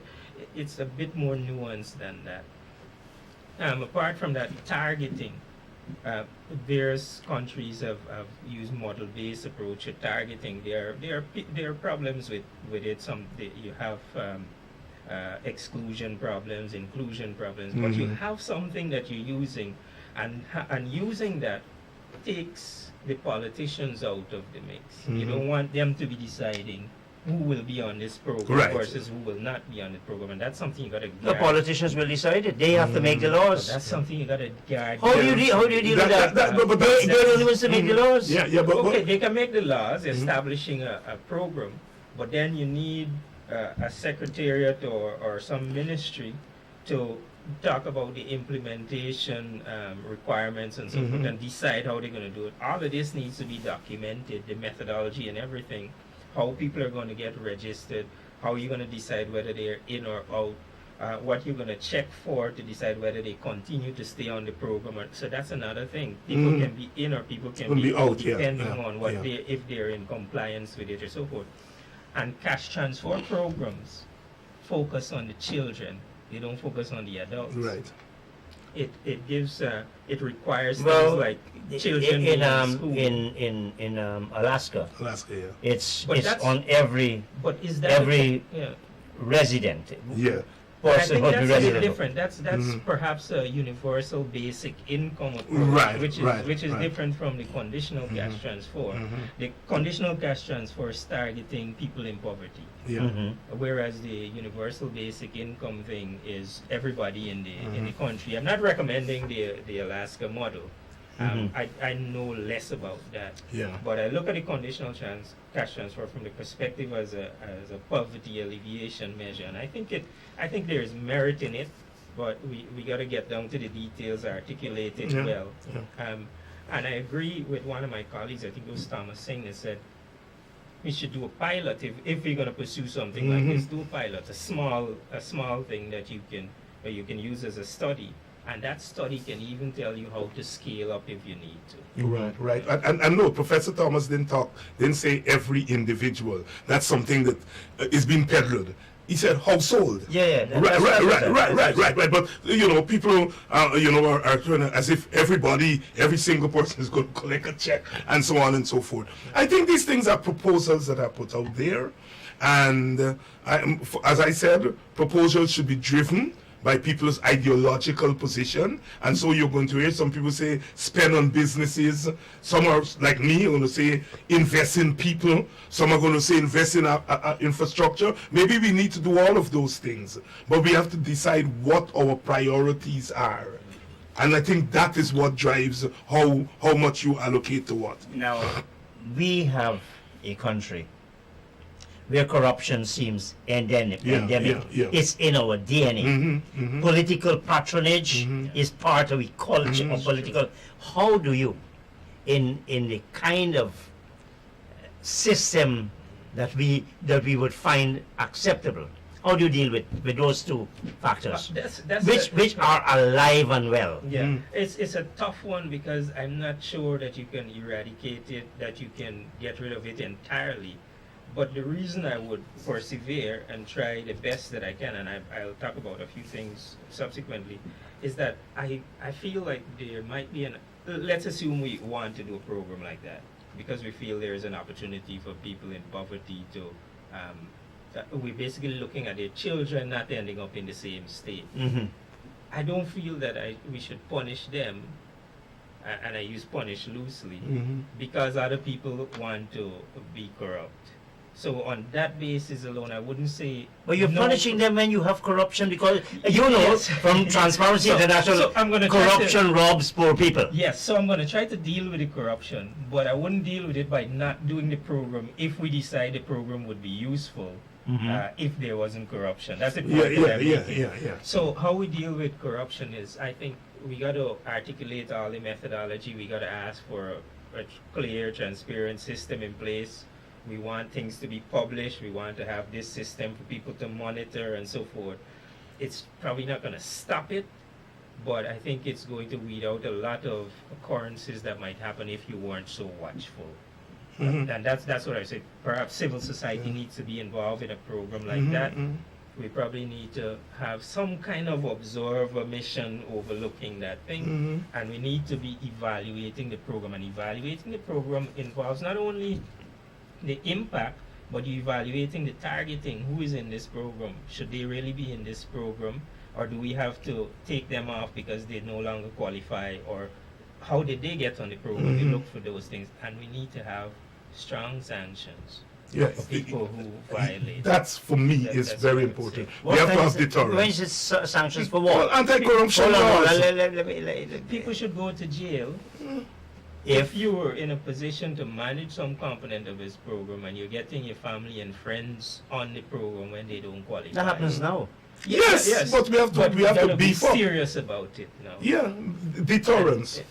it's a bit more nuanced than that. Apart from that, targeting. Various countries have used model-based approach to targeting. There are problems with it. You have exclusion problems, inclusion problems, but you have something that you're using, and using that takes the politicians out of the mix. You don't want them to be deciding who will be on this program versus who will not be on the program, and that's something you got to guard.
The politicians will decide it. They have to make the laws.
So that's something you got to guard.
How do you deal with that? They're the only ones to make the laws.
Yeah, but
okay, they can make the laws establishing a program, but then you need a secretariat or some ministry to talk about the implementation requirements and so forth and decide how they're going to do it. All of this needs to be documented, the methodology and everything, how people are going to get registered, how you're going to decide whether they're in or out, what you're going to check for to decide whether they continue to stay on the program. So that's another thing. People can be in or people can be out, depending on what if they're in compliance with it or so forth. And cash transfer programs focus on the children. They don't focus on the adults.
Right.
It gives it requires
Well,
things like children
in Alaska,
yeah.
it's
that's-
on every
But is that
resident.
Yeah.
I
Person
think
must be
that's a bit
resident.
different. That's perhaps a universal basic income approach, which is different from the conditional cash transfer. The conditional cash transfer is targeting people in poverty,
Yeah.
whereas the universal basic income thing is everybody in the country. I'm not recommending the Alaska model. I know less about that.
Yeah.
But I look at the conditional cash transfer from the perspective as a poverty alleviation measure, and I think there is merit in it, but we got to get down to the details, articulate it well. And I agree with one of my colleagues, I think it was Thomas Singh, that said we should do a pilot if we're going to pursue something like this. Do a pilot, a small thing that you can use as a study. And that study can even tell you how to scale up if you need to.
Right. And no, Professor Thomas didn't say every individual. That's something that is being peddled. He said household.
Yeah.
Right. But people, are trying to, as if every single person is going to collect a check and so on and so forth. I think these things are proposals that are put out there, and as I said, proposals should be driven by people's ideological position. And so you're going to hear some people say spend on businesses. Some are like me, going to say invest in people. Some are going to say invest in infrastructure. Maybe we need to do all of those things, but we have to decide what our priorities are. And I think that is what drives how much you allocate to what.
Now, we have a country where corruption seems endemic.
Yeah.
It's in our DNA. Political patronage is part of the culture of political. How do you, in the kind of system that we would find acceptable, how do you deal with those two factors, which are alive and well?
Yeah, it's a tough one because I'm not sure that you can eradicate it, that you can get rid of it entirely. But the reason I would persevere and try the best that I can, and I'll talk about a few things subsequently, is that I feel like there might be let's assume we want to do a program like that because we feel there is an opportunity for people in poverty to, we're basically looking at their children not ending up in the same state. I don't feel that we should punish them, and I use punish loosely, because other people want to be corrupt. So on that basis alone, I wouldn't say.
But you're punishing them when you have corruption, because yes. From Transparency International, corruption robs poor people.
Yes, so I'm going to try to deal with the corruption, but I wouldn't deal with it by not doing the program if we decide the program would be useful. If there wasn't corruption. That's the point
Yeah.
So how we deal with corruption is, I think we got to articulate all the methodology. We got to ask for a clear, transparent system in place. We want things to be published. We want to have this system for people to monitor and so forth. It's probably not going to stop it, but I think it's going to weed out a lot of occurrences that might happen if you weren't so watchful. And that's what I say. Perhaps civil society needs to be involved in a program like that. We probably need to have some kind of observer mission overlooking that thing. And we need to be evaluating the program. And evaluating the program involves not only the impact, but you evaluating the targeting. Who is in this program? Should they really be in this program? Or do we have to take them off because they no longer qualify? Or how did they get on the program? We look for those things. And we need to have strong sanctions for people who violate.
That's, for me, is very important. We have to have deterrence.
When is sanctions for what?
Well, anti-corruption laws.
People should go to jail if you were in a position to manage some component of this program and you're getting your family and friends on the program when they don't qualify.
That happens now.
Yes, but we have to be
serious about it now.
Yeah, deterrence.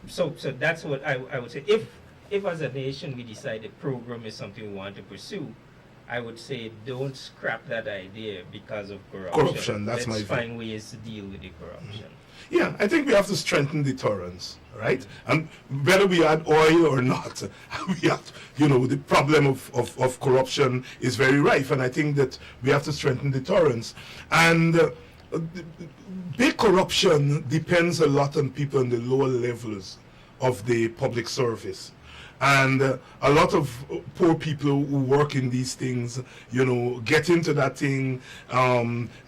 So that's what I would say. If as a nation we decide the program is something we want to pursue, I would say don't scrap that idea because of corruption.
That's my view.
Let's find ways to deal with the corruption.
Yeah, I think we have to strengthen deterrence, right? And whether we add oil or not, we have to, the problem of corruption is very rife, and I think that we have to strengthen deterrence. And big corruption depends a lot on people in the lower levels of the public service. And a lot of poor people who work in these things, get into that thing.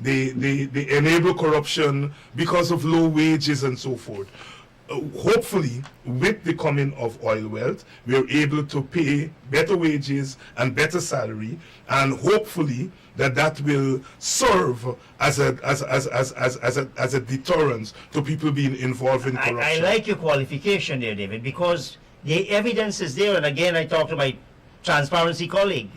They enable corruption because of low wages and so forth. Hopefully, with the coming of oil wealth, we are able to pay better wages and better salary, and hopefully that will serve as a deterrence to people being involved in corruption.
I like your qualification there, David, because the evidence is there, and again, I talked to my Transparency colleague.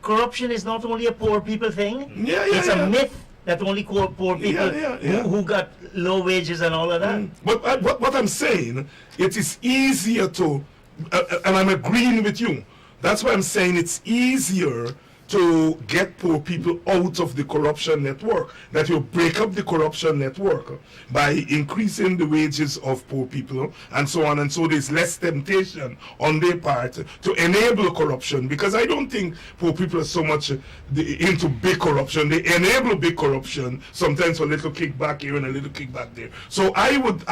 Corruption is not only a poor people thing. It's a myth that only poor people who got low wages and all of that.
But what I'm saying, it is easier to, and I'm agreeing with you. That's why I'm saying it's easier to get poor people out of the corruption network, that you break up the corruption network by increasing the wages of poor people and so on, and so there's less temptation on their part to enable corruption, because I don't think poor people are so much into big corruption. They enable big corruption, sometimes a little kickback here and a little kickback there. So I would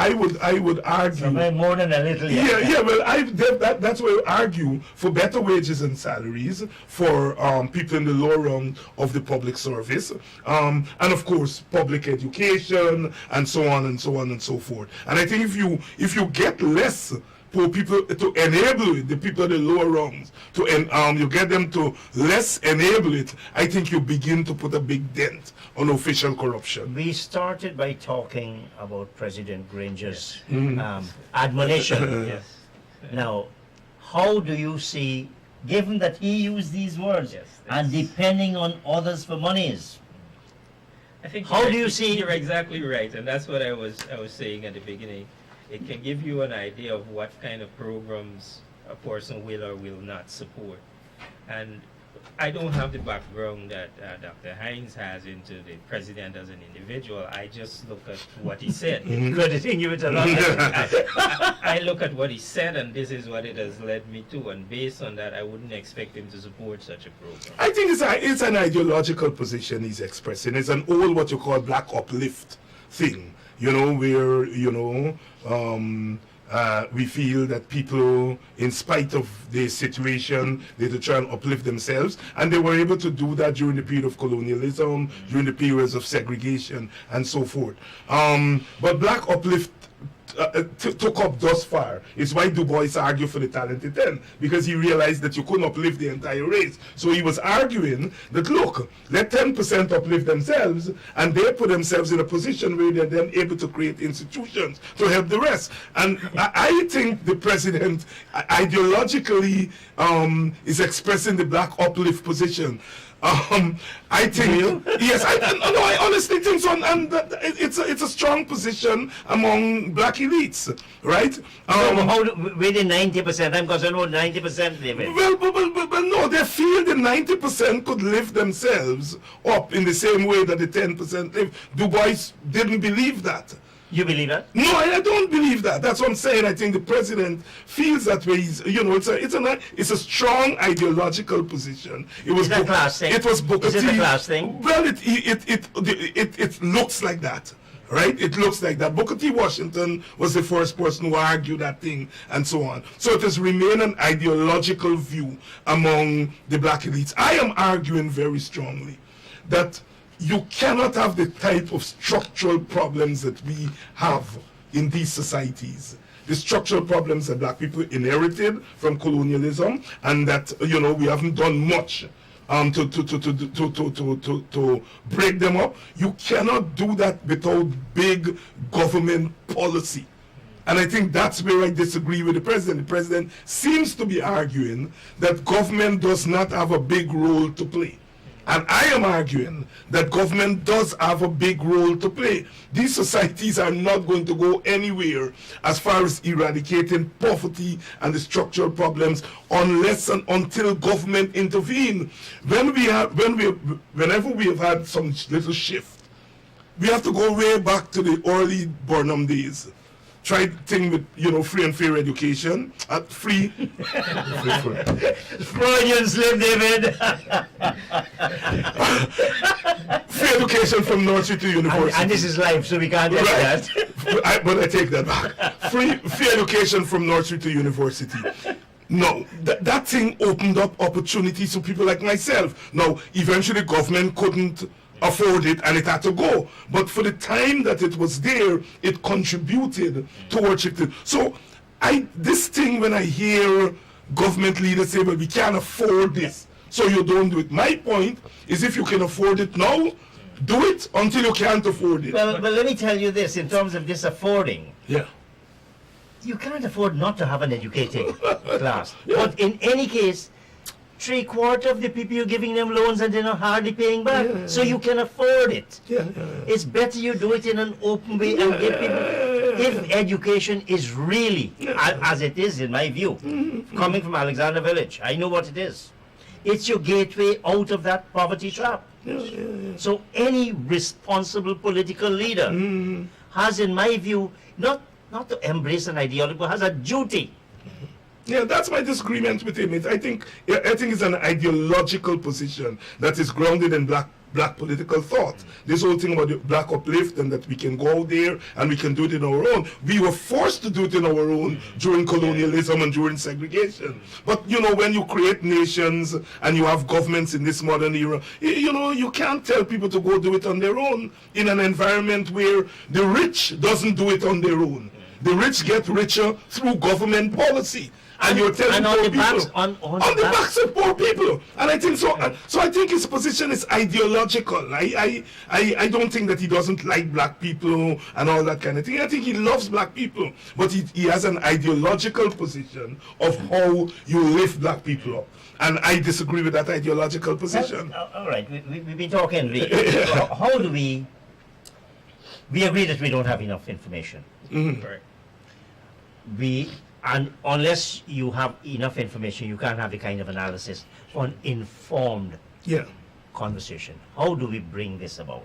argue
somewhere more than a little.
Well, that's why I argue for better wages and salaries for people in the lower rung of the public service, and of course public education and so on and so on and so forth. And I think if you get less poor people, to enable it, the people at the lower rungs, you get them to less enable it, I think you begin to put a big dent on official corruption.
We started by talking about President Granger's admonition.
Yes.
Now, how do you see, given that he used these words,
Yes,
and depending on others for monies,
I think
how do you see?
You're exactly right, and that's what I was saying at the beginning. It can give you an idea of what kind of programs a person will or will not support. And I don't have the background that Dr. Hinds has into the president as an individual. I just look at what he said.
Crediting you with a lot.
I look at what he said, and this is what it has led me to. And based on that, I wouldn't expect him to support such a program.
I think it's an ideological position he's expressing. It's an old, what you call, black uplift thing, where, we feel that people, in spite of their situation, they to try and uplift themselves, and they were able to do that during the period of colonialism, during the periods of segregation, and so forth. But black uplift took up thus far. It's why Du Bois argued for the talented 10, because he realized that you couldn't uplift the entire race. So he was arguing that, look, let 10% uplift themselves, and they put themselves in a position where they're then able to create institutions to help the rest. And I think the president ideologically is expressing the black uplift position. I think, yes, I honestly think so, and it's a strong position among black elites, right?
Within 90%, I'm concerned about 90% living.
Well, but no, they feel the 90% could lift themselves up in the same way that the 10% live. Du Bois didn't believe that.
You believe that?
No, I don't believe that. That's what I'm saying. I think the president feels that way. It's a strong ideological position.
Is that a class thing?
It was Booker T.
Is it a class thing?
Well, it looks like that, right? It looks like that. Booker T. Washington was the first person who argued that thing, and so on. So it has remained an ideological view among the black elites. I am arguing very strongly that you cannot have the type of structural problems that we have in these societies. The structural problems that black people inherited from colonialism, and that we haven't done much to break them up. You cannot do that without big government policy. And I think that's where I disagree with the president. The president seems to be arguing that government does not have a big role to play. And I am arguing that government does have a big role to play. These societies are not going to go anywhere as far as eradicating poverty and the structural problems unless and until government intervene. Whenever we have had some little shift, we have to go way back to the early Burnham days. Try thing with free and fair education. Free.
Freudian slip, David.
Free education from nursery to university.
And this is live, so we can't get that.
But I take that back. Free education from nursery to university. No, that thing opened up opportunities for people like myself. Now, eventually government couldn't afford it and it had to go. But for the time that it was there, it contributed towards it. So this thing, when I hear government leaders say, well, we can't afford this, so you don't do it. My point is, if you can afford it now, do it until you can't afford it.
Well, let me tell you this, in terms of this affording.
Yeah.
You can't afford not to have an educated class. Yeah. But in any case, 3/4 of the people you're giving them loans and they're not hardly paying back. Yeah. So you can afford it. Yeah. It's better you do it in an open way and give people. If education is really, as it is in my view, coming from Alexander Village, I know what it is. It's your gateway out of that poverty trap. So any responsible political leader has, in my view, not to embrace an ideology, but has a duty.
Yeah, that's my disagreement with him. I think it's an ideological position that is grounded in black political thought. This whole thing about the black uplift and that we can go out there and we can do it in our own. We were forced to do it in our own during colonialism and during segregation. But, when you create nations and you have governments in this modern era, you can't tell people to go do it on their own in an environment where the rich doesn't do it on their own. The rich get richer through government policy. And you're telling
and on
poor
the
people,
backs, on
the backs of poor people. And I think so. So I think his position is ideological. I don't think that he doesn't like black people and all that kind of thing. I think he loves black people, but he has an ideological position of how you lift black people up. And I disagree with that ideological position.
All right, we've been talking. How do we agree that we don't have enough information?
Right.
And unless you have enough information, you can't have the kind of analysis on informed conversation. How do we bring this about?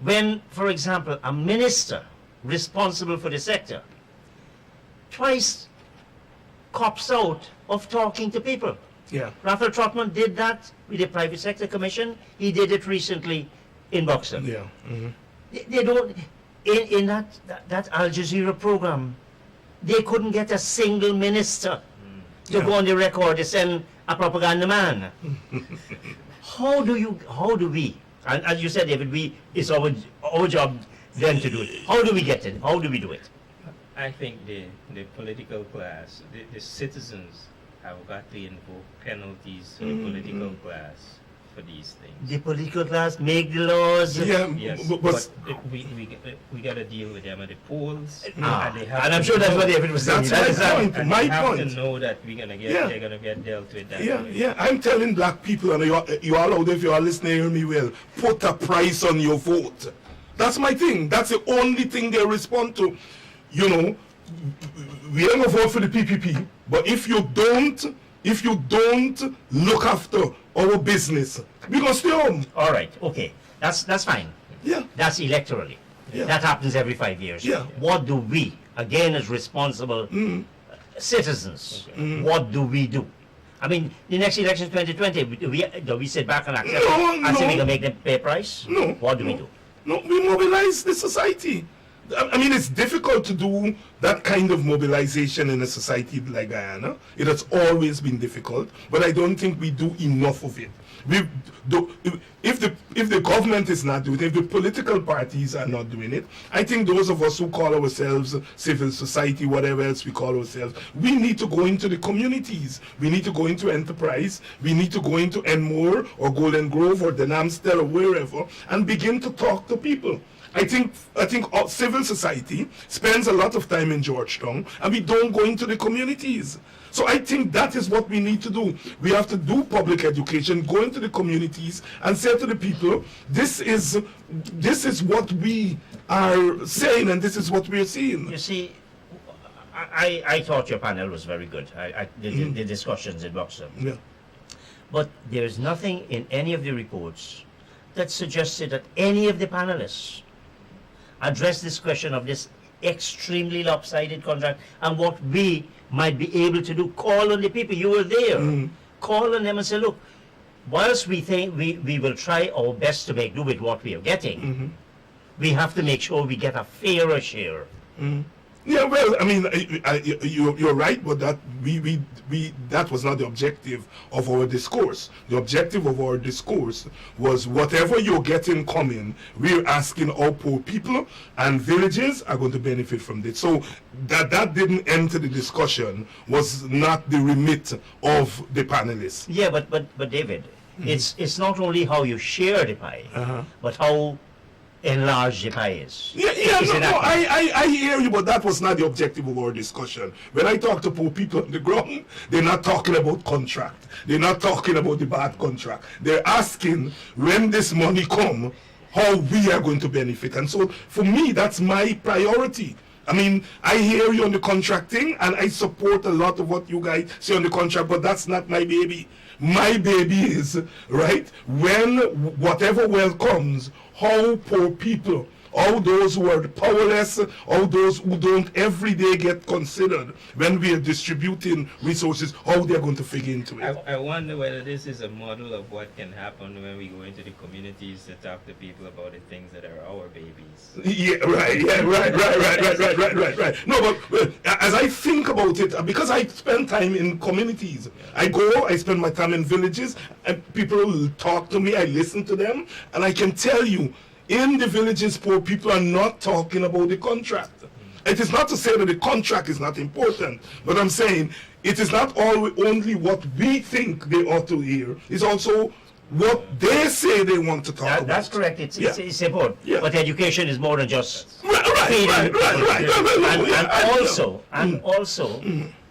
When, for example, a minister responsible for the sector twice cops out of talking to people.
Yeah.
Raphael Trotman did that with the Private Sector Commission. He did it recently in Buxton.
Yeah.
They don't, in that Al Jazeera program, they couldn't get a single minister to go on the record to send a propaganda man. How do we, and as you said, David, it's our job then to do it. How do we get it? How do we do it?
I think the political class, the citizens have got to invoke penalties to the political class for these things.
The political class make the laws.
Yeah,
Yes,
but
but we got to deal with them at the polls. And they have
And I'm
to
sure that's
know-
what David was saying.
That's my point.
and
My
they have
point.
to know that we're gonna get
Yeah.
they're gonna get dealt with that
Yeah,
way.
yeah. I'm telling black people, and you all out there, if you are listening, hear me well, put a price on your vote. That's my thing. That's the only thing they respond to. You know, we ain't gonna vote for the PPP, but if you don't look after our business, we gonna stay home.
All right, okay, that's fine.
Yeah.
That's electorally.
Yeah.
That happens every 5 years.
Yeah.
What do we, again, as responsible citizens, what do we do? I mean, the next election, 2020, do we sit back and accept
No,
it and say
no.
we can make them pay price?
No.
What do we do?
No, we mobilize the society. I mean, it's difficult to do that kind of mobilization in a society like Guyana. It has always been difficult, but I don't think we do enough of it. If the government is not doing it, if the political parties are not doing it, I think those of us who call ourselves civil society, whatever else we call ourselves, we need to go into the communities. We need to go into enterprise. We need to go into Enmore or Golden Grove or Denamstel or wherever and begin to talk to people. I think civil society spends a lot of time in Georgetown and we don't go into the communities. So I think that is what we need to do. We have to do public education, go into the communities and say to the people, this is what we are saying and this is what we are seeing.
You see, I thought your panel was very good. The discussions in Buxton.
Yeah.
But there's nothing in any of the reports that suggested that any of the panelists addressed this question of this extremely lopsided contract and what we might be able to do. Call on the people. You were there. Call on them and say, look, whilst we think we will try our best to make do with what we are getting, we have to make sure we get a fairer share.
Yeah, well, I mean, you're right, but that that was not the objective of our discourse. The objective of our discourse was whatever you're getting coming, we're asking our poor people and villages are going to benefit from this. So that didn't enter the discussion was not the remit of the panelists.
Yeah, but David, it's not only how you share the pie, but how enlarged the pie is.
Yeah, I hear you, but that was not the objective of our discussion. When I talk to poor people on the ground, they're not talking about contract. They're not talking about the bad contract. They're asking when this money come, how we are going to benefit. And so for me, that's my priority. I mean, I hear you on the contract thing, and I support a lot of what you guys say on the contract, but that's not my baby. My baby is, right, when whatever wealth comes, how poor people, all those who are powerless, all those who don't every day get considered when we are distributing resources, how they're going to figure into it.
I wonder whether this is a model of what can happen when we go into the communities to talk to people about the things that are our babies.
Yeah, right. No, but as I think about it, because I spend time in communities, I spend my time in villages, and people will talk to me, I listen to them, and I can tell you, in the villages, poor people are not talking about the contract. It is not to say that the contract is not important, but I'm saying it is not only what we think they ought to hear. It's also what they say they want to talk about.
That's correct. It's important.
Yeah.
But education is more than just
Right.
And also,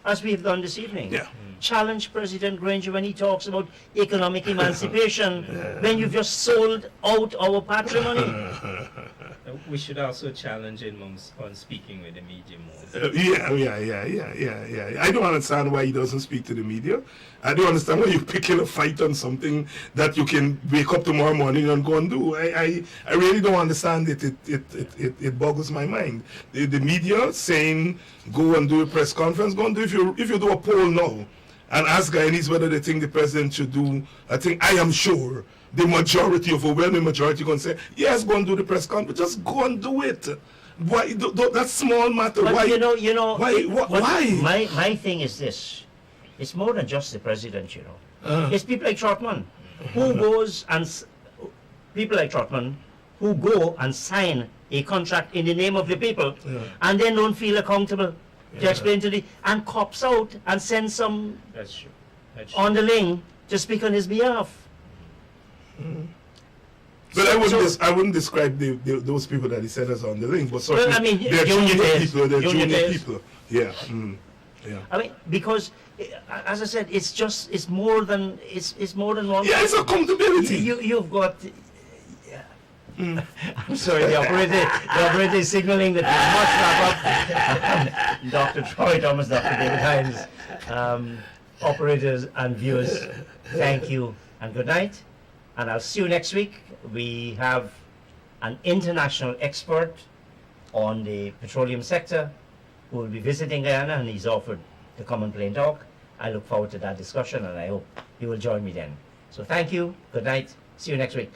as we've done this evening, challenge President Granger when he talks about economic emancipation, when you've just sold out our patrimony.
We should also challenge him on speaking with the media more.
I don't understand why he doesn't speak to the media. I don't understand why you're picking a fight on something that you can wake up tomorrow morning and go and do. I really don't understand it. It boggles my mind. The media saying go and do a press conference, go and do if you do a poll now and ask Guyanese whether they think the president should do, I am sure the overwhelming majority going to say, yes, go and do the press conference. Just go and do it. Why? That small matter.
But
why?
Why? My thing is this. It's more than just the president, It's people like Trotman who go and sign a contract in the name of the people and then don't feel accountable to explain to and cops out and send some
That's true.
on the ling to speak on his behalf.
But I wouldn't describe those people that he sent us on the link, but certainly they're junior people. Yeah.
I mean, because as I said, it's more than one.
Yeah, it's accountability.
You've got. I'm sorry, the operator is signaling that we must wrap up. Dr. Troy Thomas, Dr. David Hinds, operators and viewers, thank you and good night. And I'll see you next week. We have an international expert on the petroleum sector who will be visiting Guyana, and he's offered to come and plain talk. I look forward to that discussion, and I hope you will join me then. So thank you, good night, see you next week.